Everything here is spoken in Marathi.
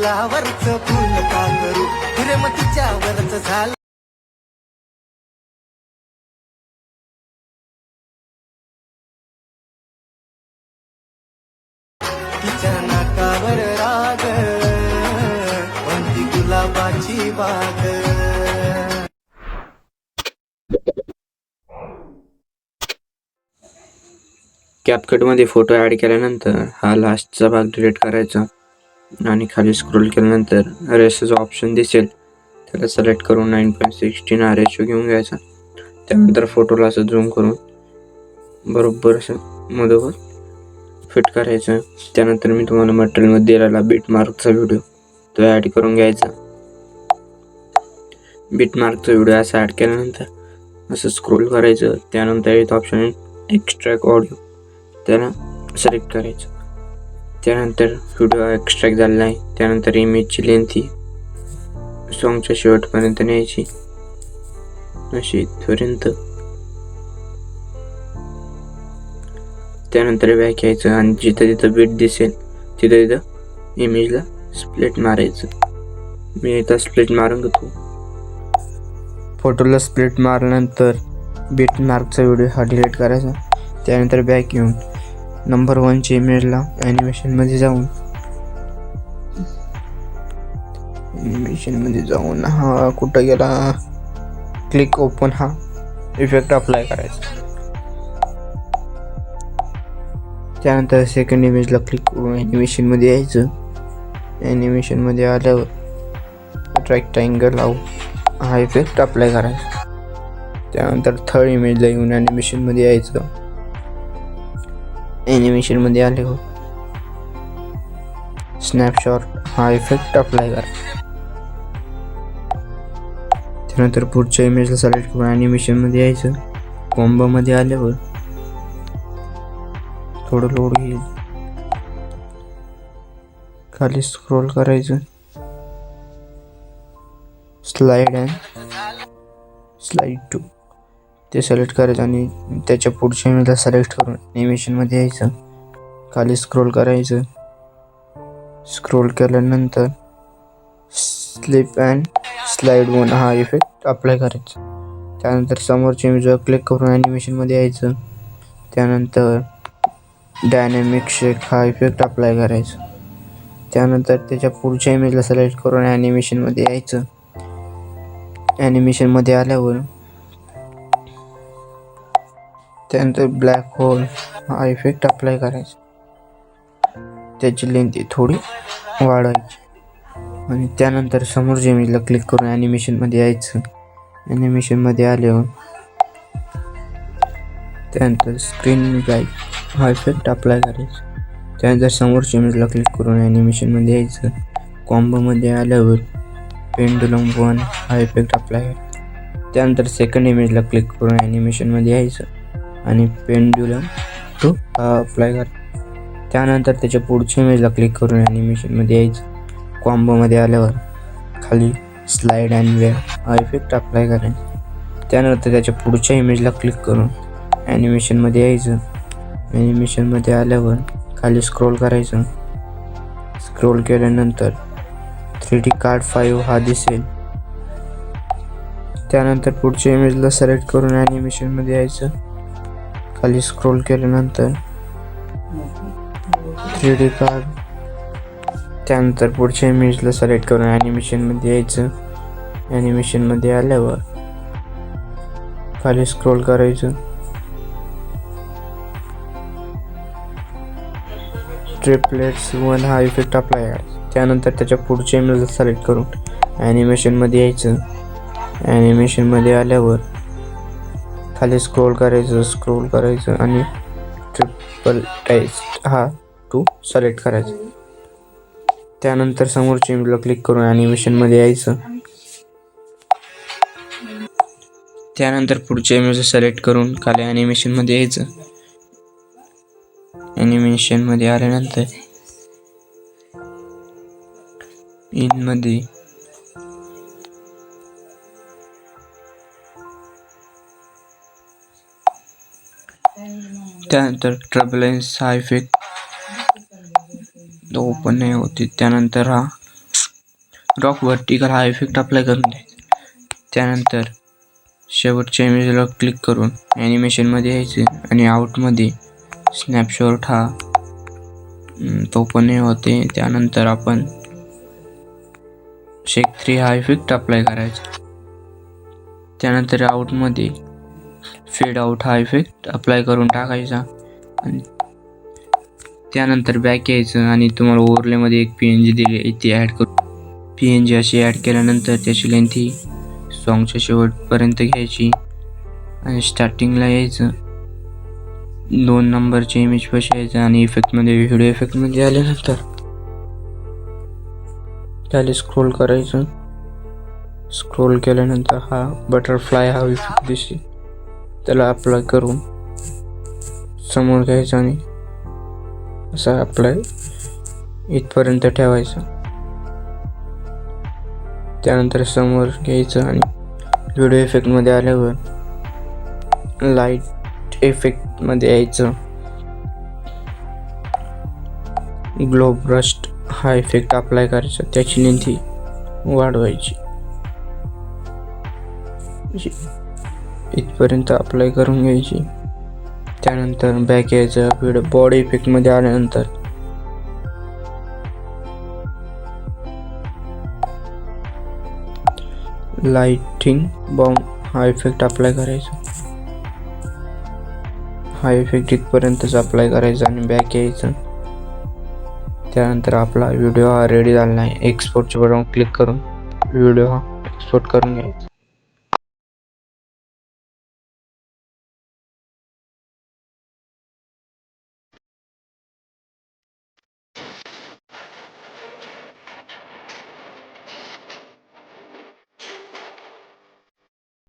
फुलावरच फुल का करू प्रेम तिच्यावरच झालं तिच्या नाकावर राग कोणती गुलाबाची बाग कॅपकटमध्ये फोटो ॲड केल्यानंतर हा लास्टचा भाग डिलीट करायचा आणि खाली स्क्रोल केल्यानंतर रेशोचा ऑप्शन दिसेल, त्याला सिलेक्ट करून 9.16 हा रेशो घेऊन घ्यायचा. त्यानंतर फोटोला असं झूम करून बरोबर असं मधोमध फिट करायचं. त्यानंतर मी तुम्हाला मटेरियलमध्ये दिलेला बीट मार्कचा व्हिडिओ तो ॲड करून घ्यायचा. बीट मार्कचा व्हिडिओ असा ॲड केल्यानंतर असं स्क्रोल करायचं. त्यानंतर इथं ऑप्शन एक्स्ट्रॅक्ट ऑडिओ त्याला सिलेक्ट करायचं. त्यानंतर व्हिडिओ एक्स्ट्रॅक्ट झालेला आहे. त्यानंतर इमेजची लेंथ ही सॉंगच्या शेवटपर्यंत न्यायची अशी इथपर्यंत. त्यानंतर बॅक यायचं आणि जिथं जिथं बीट दिसेल तिथं इमेजला स्प्लिट मारायचं. मी इथं स्प्लिट मारून घेतो. फोटोला स्प्लिट मारल्यानंतर बीट मार्कचा व्हिडिओ हा डिलीट करायचा. त्यानंतर बॅक येऊन नंबर 1च्या इमेजला ॲनिमेशनमध्ये जाऊन हा कुठं गेला, क्लिक ओपन हा इफेक्ट अप्लाय करायचा. त्यानंतर सेकंड इमेजला क्लिक करून ॲनिमेशनमध्ये यायचं. ॲनिमेशनमध्ये आल्यावर रेक्टँगल हा इफेक्ट अप्लाय करायचा. त्यानंतर थर्ड इमेजला येऊन ॲनिमेशनमध्ये यायचं. ॲनिमेशनमध्ये आल्यावर स्नॅपशॉट हा इफेक्ट अप्लाय करायचा. त्यानंतर पुढच्या इमेजला सिलेक्ट करून ॲनिमेशनमध्ये यायचं. कॉम्बोमध्ये आल्यावर थोडं लोड घेईल, खाली स्क्रोल करायचं. स्लाइड 2 ते सिलेक्ट करायचं आणि त्याच्या पुढच्या इमेजला सिलेक्ट करून ॲनिमेशनमध्ये यायचं. खाली स्क्रोल करायचं. स्क्रोल केल्यानंतर स्लिप अँड स्लाइड 1 हा इफेक्ट अप्लाय करायचा. त्यानंतर समोरच्या इमेजवर क्लिक करून ॲनिमेशनमध्ये यायचं. त्यानंतर डायनॅमिक शेक हा इफेक्ट अप्लाय करायचा. त्यानंतर त्याच्या पुढच्या इमेजला सिलेक्ट करून ॲनिमेशनमध्ये यायचं. ॲनिमेशनमध्ये आल्यावर त्यानंतर ब्लॅक होल हा इफेक्ट अप्लाय करायचा. त्याची लेंथ थोडी वाढवायची आणि त्यानंतर समोरच्या इमेजला क्लिक करून ॲनिमेशनमध्ये यायचं. ॲनिमेशनमध्ये आल्यावर त्यानंतर स्क्रीन ब्राईट हा इफेक्ट अप्लाय करायचा. त्यानंतर समोरच्या इमेजला क्लिक करून ॲनिमेशनमध्ये यायचं. कॉम्बोमध्ये आल्यावर पेंडुलम 1 हा इफेक्ट अप्लाय करायचा. त्यानंतर सेकंड इमेजला क्लिक करून ॲनिमेशनमध्ये यायचं आणि पेंडुलम 2 हा अप्लाय करायचा. त्यानंतर त्याच्या पुढच्या इमेजला क्लिक करून ॲनिमेशनमध्ये यायचं. कॉम्बोमध्ये आल्यावर खाली स्लाइड अँड वेव्ह हा इफेक्ट अप्लाय करायचा. त्यानंतर त्याच्या पुढच्या इमेजला क्लिक करून ॲनिमेशनमध्ये यायचं. ॲनिमेशनमध्ये आल्यावर खाली स्क्रोल करायचं. स्क्रोल केल्यानंतर 3D कार्ड 5 हा दिसेल. त्यानंतर पुढच्या इमेजला सिलेक्ट करून ॲनिमेशनमध्ये यायचं. खाली स्क्रोल केल्यानंतर 3D कार्ड. त्यानंतर पुढच्या इमेजला सिलेक्ट करून ॲनिमेशनमध्ये यायचं. ॲनिमेशनमध्ये आल्यावर खाली स्क्रोल करायचं. ट्रिपलेट्स 1 हा इफेक्ट अप्लाय करायचा. त्यानंतर त्याच्या पुढच्या इमेजला सिलेक्ट करून ॲनिमेशनमध्ये यायचं. ॲनिमेशनमध्ये आल्यावर खाली स्क्रोल करायचं आणि ट्रिपल टेस्ट हा 2 सिलेक्ट करायचा. त्यानंतर समोरच्या इमेजला क्लिक करून ॲनिमेशनमध्ये यायचं. त्यानंतर पुढच्या इमेजला सिलेक्ट करून खाली ॲनिमेशनमध्ये यायचं. ॲनिमेशनमध्ये आल्यानंतर इनमध्ये त्यानंतर ट्रबलेन्स हा इफेक्ट ओपन नाही होते. त्यानंतर हा ड्रॉप व्हर्टिकल हा इफेक्ट अप्लाय करून द्यायचा. त्यानंतर शेवटच्या इमेजला क्लिक करून ॲनिमेशनमध्ये यायचे आणि आउटमध्ये स्नॅपशॉट हा तो पण हे होते. त्यानंतर आपण शेक 3 हा इफेक्ट अप्लाय करायचा. त्यानंतर आउटमध्ये फेड आउट हा इफेक्ट अप्लाय करून टाकायचा आणि त्यानंतर बॅक यायचं आणि तुम्हाला ओव्हरलेमध्ये एक PNG दिली ती ॲड करू. PNG अशी ॲड केल्यानंतर त्याची लेंथ ही सॉन्गच्या शेवटपर्यंत घ्यायची आणि स्टार्टिंगला यायचं 2 नंबरचे इमेज पाशी यायचं आणि इफेक्टमध्ये व्हिडिओ इफेक्टमध्ये आल्यानंतर त्याला स्क्रोल करायचं. स्क्रोल केल्यानंतर हा बटरफ्लाय हा इफेक्ट दिसेल त्याला अप्लाय करून समोर घ्यायचं आणि असा अप्लाय इथपर्यंत ठेवायचा. त्यानंतर समोर घ्यायचं आणि व्हिडिओ इफेक्टमध्ये आल्यावर लाईट इफेक्टमध्ये यायचं. ग्लो ब्रश हा इफेक्ट अप्लाय करायचा. त्याची लेंथ वाढवायची. इथपर्यंत अप्लाय करून घ्यायची. त्यानंतर बॅक यायचं. व्हिडिओ बॉडी इफेक्टमध्ये आल्यानंतर लाइटिंग बाउंड हा इफेक्ट अप्लाय करायचा. हा इफेक्ट इथपर्यंतच अप्लाय करायचा आणि बॅक यायचं. त्यानंतर आपला व्हिडिओ हा रेडी झाला आहे. एक्सपोर्टच्या बटन क्लिक करून व्हिडिओ हा एक्सपोर्ट करून घ्यायचा.